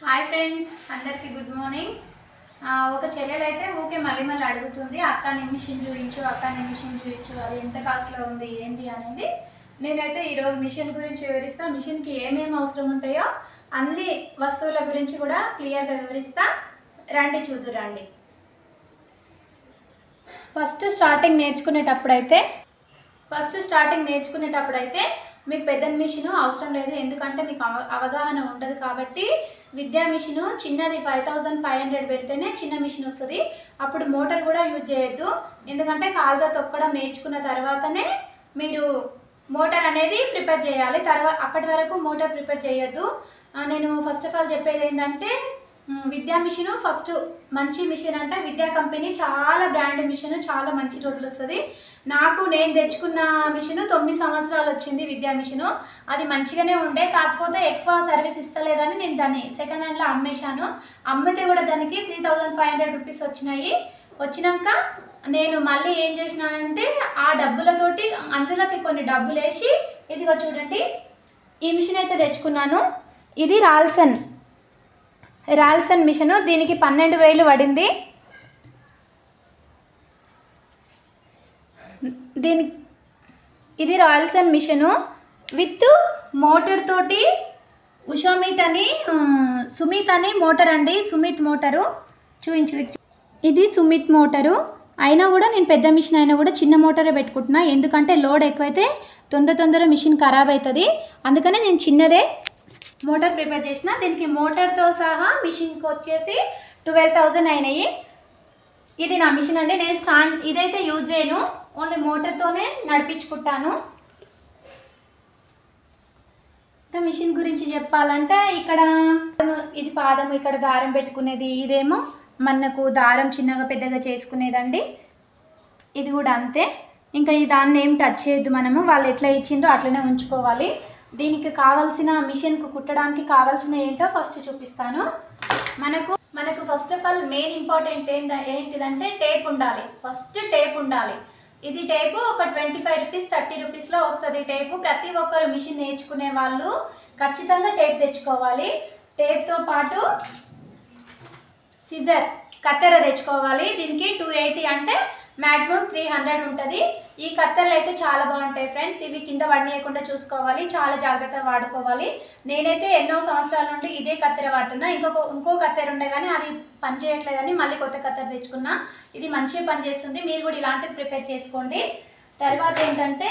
Hi friends, అందరికీ good morning. ఒక చెల్లెలైతే ఊకే మళ్ళీ మళ్ళీ అడుగుతుంది, అక్క నీ మిషన్ చూపించు, అక్క నీ మిషన్ చూపించు, అది ఎంత కాస్ట్లో ఉంది ఏంటి అనేది. నేనైతే ఈరోజు మిషన్ గురించి వివరిస్తా. మిషన్కి ఏమేమి అవసరం ఉంటాయో అన్ని వస్తువుల గురించి కూడా క్లియర్గా వివరిస్తా. రండి చూద్దురండి. ఫస్ట్ స్టార్టింగ్ నేర్చుకునేటప్పుడైతే మీకు పెద్ద మిషను అవసరం లేదు, ఎందుకంటే మీకు అవగాహన ఉండదు. కాబట్టి విద్యా మిషను చిన్నది 5500 పెడితేనే చిన్న మిషన్ వస్తుంది. అప్పుడు మోటార్ కూడా యూజ్ చేయొద్దు, ఎందుకంటే కాలుతో తొక్కడం నేర్చుకున్న తర్వాతనే మీరు మోటార్ అనేది ప్రిపేర్ చేయాలి. అప్పటి వరకు మోటార్ ప్రిపేర్ చేయొద్దు. నేను ఫస్ట్ ఆఫ్ ఆల్ చెప్పేది ఏంటంటే, విద్యా మిషను ఫస్ట్ మంచి మిషన్ అంటే విద్యా కంపెనీ చాలా బ్రాండ్ మిషన్, చాలా మంచి రోజులు వస్తుంది. నేను తెచ్చుకున్న మిషను 9 సంవత్సరాలు వచ్చింది విద్యా మిషను. అది మంచిగానే ఉండే, కాకపోతే ఎక్కువ సర్వీస్ ఇస్తలేదని నేను దాన్ని సెకండ్ హ్యాండ్లో అమ్మేశాను. అమ్మితే కూడా దానికి 3500 రూపీస్ వచ్చినాక నేను మళ్ళీ ఏం చేసినానంటే, ఆ డబ్బులతోటి అందులోకి కొన్ని డబ్బులు వేసి ఇదిగో చూడండి ఈ మిషన్ అయితే తెచ్చుకున్నాను. ఇది రాల్సన్ మిషను. దీనికి 12,000 పడింది. ఇది రాల్సన్ మిషను విత్ మోటార్ తోటి. సుమిత్ అని మోటార్ అండి, సుమిత్ మోటారు చూపించు. ఇది సుమిత్ మోటారు. అయినా కూడా నేను పెద్ద మిషన్ అయినా కూడా చిన్న మోటారే పెట్టుకుంటున్నా, ఎందుకంటే లోడ్ ఎక్కువైతే తొందర మిషన్ ఖరాబ్ అవుతుంది. అందుకనే నేను చిన్నదే మోటార్ ప్రిపేర్ చేసిన. దీనికి మోటార్తో సహా మిషన్కి వచ్చేసి 12,000 అయినాయి. ఇది నా మిషన్ అండి. నేను ఇదైతే యూజ్ చేయను, ఓన్లీ మోటార్తోనే నడిపించుకుంటాను. ఇంకా మిషన్ గురించి చెప్పాలంటే, ఇక్కడ ఇది పాదము, ఇక్కడ దారం పెట్టుకునేది. ఇదేమో మనకు దారం చిన్నగా పెద్దగా చేసుకునేదండి. ఇది కూడా అంతే. ఇంకా దాన్ని ఏం టచ్ చేయొద్దు మనము, వాళ్ళు ఎట్లా ఇచ్చిందో అట్లనే ఉంచుకోవాలి. దీనికి కావాల్సిన మిషన్కు కుట్టడానికి కావాల్సిన ఏంటో ఫస్ట్ చూపిస్తాను. మనకు first of all main important ఏంటిదంటే టేప్ ఉండాలి. ఫస్ట్ టేప్ ఉండాలి. ఇది టేపు ఒక 25 రూపీస్ 30 రూపీస్లో వస్తుంది టేపు. ప్రతి ఒక్కరు మిషన్ నేర్చుకునే వాళ్ళు ఖచ్చితంగా టేప్ తెచ్చుకోవాలి. టేప్తో పాటు కత్తెర తెచ్చుకోవాలి. దీనికి 280 అంటే మ్యాక్సిమం 300 ఉంటుంది. ఈ కత్తెరలు అయితే చాలా బాగుంటాయి ఫ్రెండ్స్. ఇవి కింద పడనీయకుండా చూసుకోవాలి, చాలా జాగ్రత్తగా వాడుకోవాలి. నేనైతే ఎన్నో సంవత్సరాల నుండి ఇదే కత్తెర వాడుతున్నా. ఇంకో కత్తెర ఉండే కానీ అది పని చేయట్లేదని మళ్ళీ కొత్త కత్తెర తెచ్చుకున్నా. ఇది మంచిగా పనిచేస్తుంది. మీరు కూడా ఇలాంటివి ప్రిపేర్ చేసుకోండి. తర్వాత ఏంటంటే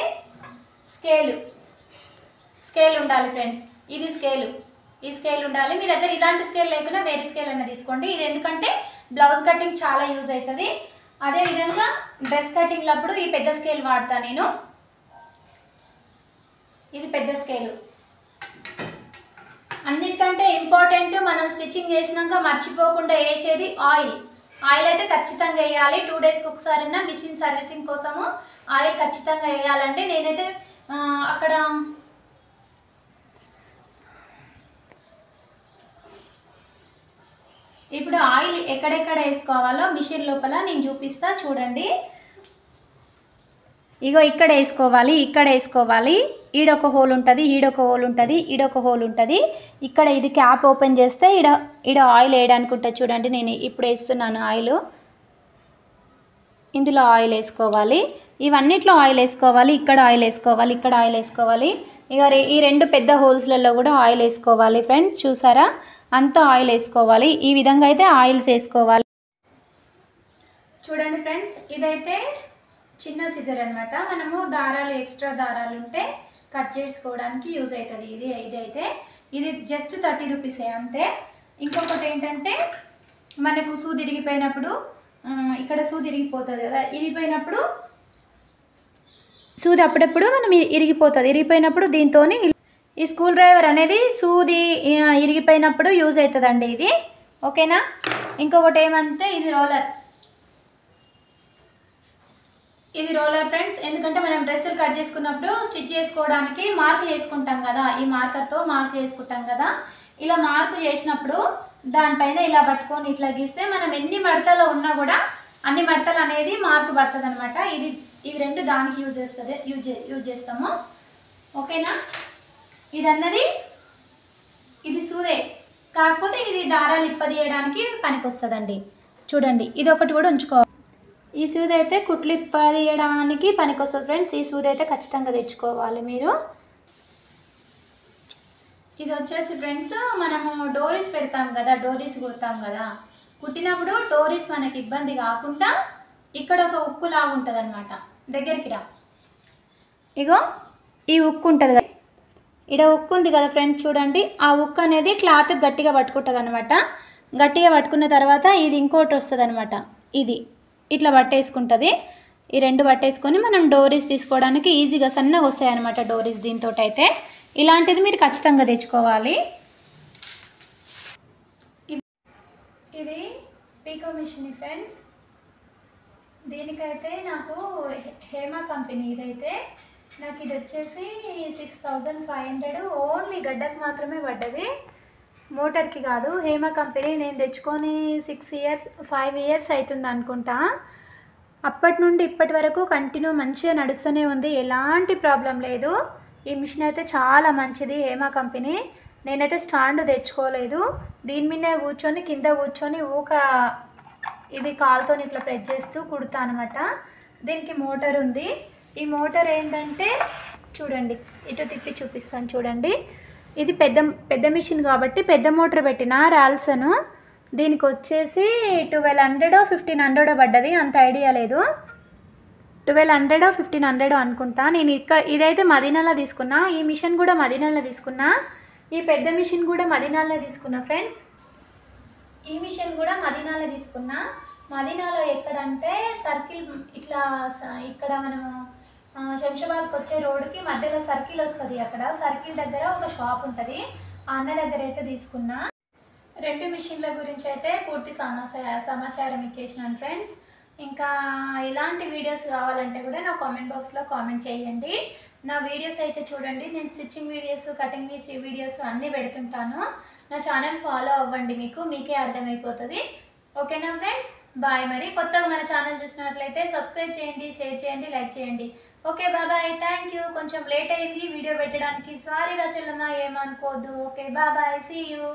స్కేల్ ఉండాలి ఫ్రెండ్స్. ఈ స్కేల్ ఉండాలి. మీ దగ్గర ఇలాంటి స్కేల్ లేకుండా వేరే స్కేల్ అన్న తీసుకోండి. ఇది ఎందుకంటే బ్లౌజ్ కటింగ్ చాలా యూజ్ అవుతుంది. అదేవిధంగా డ్రెస్ కటింగ్ అప్పుడు ఈ పెద్ద స్కేల్ వాడతా నేను. ఇది పెద్ద స్కేలు. అన్నిటికంటే ఇంపార్టెంట్, మనం స్టిచ్చింగ్ చేసినాక మర్చిపోకుండా వేసేది ఆయిల్ అయితే ఖచ్చితంగా వేయాలి. 2 డేస్కి ఒకసారైనా మిషన్ సర్వీసింగ్ కోసము ఆయిల్ ఖచ్చితంగా వేయాలండి. నేనైతే అక్కడ ఇప్పుడు ఆయిల్ ఎక్కడెక్కడ వేసుకోవాలో మిషన్ లోపల నేను చూపిస్తా చూడండి. ఇగో ఇక్కడ వేసుకోవాలి. ఈడొక హోల్ ఉంటుంది, ఈడొక హోల్ ఉంటుంది. ఇక్కడ ఇది క్యాప్ ఓపెన్ చేస్తే ఈడ ఆయిల్ వేయడానికి ఉంటుంది చూడండి. నేను ఇప్పుడు వేస్తున్నాను ఆయిల్. ఇందులో ఆయిల్ వేసుకోవాలి. ఇవన్నిట్లో ఆయిల్ వేసుకోవాలి. ఇక్కడ ఆయిల్ వేసుకోవాలి. ఇక ఈ 2 పెద్ద హోల్స్లలో కూడా ఆయిల్ వేసుకోవాలి ఫ్రెండ్స్. చూసారా, అంతా ఆయిల్ వేసుకోవాలి. ఈ విధంగా అయితే ఆయిల్స్ వేసుకోవాలి. చూడండి ఫ్రెండ్స్, ఇదైతే చిన్న సిజర్ అనమాట. మనము ఎక్స్ట్రా దారాలు ఉంటే కట్ చేసుకోవడానికి యూజ్ అవుతుంది. ఇది జస్ట్ 30 రూపీసే అంతే. ఇంకొకటి ఏంటంటే, మనకు సూది ఇరిగిపోయినప్పుడు, ఇక్కడ సూది ఇరిగిపోతుంది కదా, ఇరిగిపోయినప్పుడు సూది అప్పుడప్పుడు మనం ఇరిగిపోయినప్పుడు దీంతో ఈ స్క్రూ డ్రైవర్ అనేది సూది ఇరిగిపోయినప్పుడు యూజ్ అవుతుందండి ఇది. ఓకేనా. ఇంకొకటి ఏమంటే ఇది రోలర్ ఫ్రెండ్స్. ఎందుకంటే మనం డ్రెస్సులు కట్ చేసుకున్నప్పుడు స్టిచ్ చేసుకోవడానికి మార్క్ చేసుకుంటాం కదా, ఈ మార్కర్తో మార్క్ చేసుకుంటాం కదా. ఇలా మార్క్ చేసినప్పుడు దానిపైన ఇలా పట్టుకొని ఇట్లా గీస్తే మనం ఎన్ని మడతలు ఉన్నా కూడా అన్ని మడతలు అనేది మార్క్ పడుతుంది అనమాట. ఇవి 2 దానికి యూజ్ చేస్తాము. ఓకేనా. ఇది సూదే కాకపోతే ఇది దారాలు ఇప్పదీయడానికి పనికి వస్తుందండి. చూడండి, ఇది ఒకటి కూడా ఉంచుకోవాలి. ఈ సూది అయితే కుట్లు ఇప్పదీయడానికి పనికి వస్తుంది ఫ్రెండ్స్. ఈ సూది అయితే ఖచ్చితంగా తెచ్చుకోవాలి మీరు. ఇది వచ్చేసి ఫ్రెండ్స్, మనము డోరీస్ పెడతాం కదా, డోరీస్ కుడతాం కదా, కుట్టినప్పుడు డోరీస్ మనకి ఇబ్బంది కాకుండా ఇక్కడ ఒక ఉక్కు లాగా ఉంటుంది అనమాట. దగ్గరికి రా, ఇగో ఈ ఉక్కు ఉంటుంది కదా, ఇక్కడ ఉక్కు ఉంది కదా ఫ్రెండ్స్, చూడండి. ఆ ఉక్కు అనేది క్లాత్ గట్టిగా పట్టుకుంటుంది అనమాట. గట్టిగా పట్టుకున్న తర్వాత ఇది ఇంకోటి వస్తుంది అనమాట. ఇది ఇట్లా పట్టేసుకుంటుంది. ఈ రెండు పట్టేసుకొని మనం డోరీస్ తీసుకోవడానికి ఈజీగా సన్నగా వస్తాయి అనమాట డోరీస్. దీంతో అయితే ఇలాంటిది మీరు ఖచ్చితంగా తెచ్చుకోవాలి. ఇది పీకో మిషన్ ఫ్రెండ్స్. దీనికైతే నాకు హేమా కంపెనీ ఇదైతే నాకు ఇది వచ్చేసి 6500 ఓన్లీ గడ్డకు మాత్రమే పడ్డది, మోటార్కి కాదు. హేమా కంపెనీ నేను తెచ్చుకొని 5 ఇయర్స్ అవుతుంది అనుకుంటా. అప్పటి నుండి ఇప్పటి వరకు కంటిన్యూ మంచిగా నడుస్తూనే ఉంది, ఎలాంటి ప్రాబ్లం లేదు. ఈ మిషన్ అయితే చాలా మంచిది, హేమా కంపెనీ. నేనైతే స్టాండ్ తెచ్చుకోలేదు, దీని మీద కూర్చొని కింద కూర్చొని ఇది కాలుతో ఇట్లా ప్రెస్ చేస్తూ కుడతా అనమాట. దీనికి మోటార్ ఉంది. ఈ మోటార్ ఏంటంటే చూడండి, ఇటు తిప్పి చూపిస్తాను చూడండి. ఇది పెద్ద మిషన్ కాబట్టి పెద్ద మోటార్ పెట్టిన రాల్సను. దీనికి వచ్చేసి 1200 1500 పడ్డది, అంత ఐడియా లేదు. 1200 1500 అనుకుంటా. నేను ఇదైతే మదీనాలో తీసుకున్నా. ఈ మిషన్ కూడా మదీనాలో తీసుకున్నా. ఈ పెద్ద మిషన్ కూడా మదీనాలో తీసుకున్నా ఫ్రెండ్స్. ఈ మిషన్ కూడా మదీనాలో తీసుకున్నా. మదీనాలో ఎక్కడంటే సర్కిల్ ఇట్లా ఇక్కడ మనము శంషాబాద్కి వచ్చే రోడ్డుకి మధ్యలో సర్కిల్ వస్తుంది. అక్కడ సర్కిల్ దగ్గర ఒక షాప్ ఉంటుంది, ఆ అన్న దగ్గర అయితే తీసుకున్నా. రెండు మిషన్ల గురించి అయితే పూర్తి సమాచారం ఇచ్చేసినాను ఫ్రెండ్స్. ఇంకా ఇలాంటి వీడియోస్ కావాలంటే కూడా నా కామెంట్ బాక్స్లో కామెంట్ చేయండి. నా వీడియోస్ అయితే చూడండి, నేను స్టిచ్చింగ్ వీడియోస్, కటింగ్ వీడియోస్ అన్నీ పెడుతుంటాను. నా ఛానల్ ఫాలో అవ్వండి, మీకే అర్థమైపోతుంది. ఓకేనా ఫ్రెండ్స్, బాయ్. మరి కొత్తగా మన ఛానల్ చూసినట్లయితే సబ్స్క్రైబ్ చేయండి, షేర్ చేయండి, లైక్ చేయండి. Okay bye, thank you. కొంచెం లేట్ అయింది వీడియో పెట్టడానికి, సారీ రచలమ్మ, ఏమనుకోవద్దు. Okay bye, see you.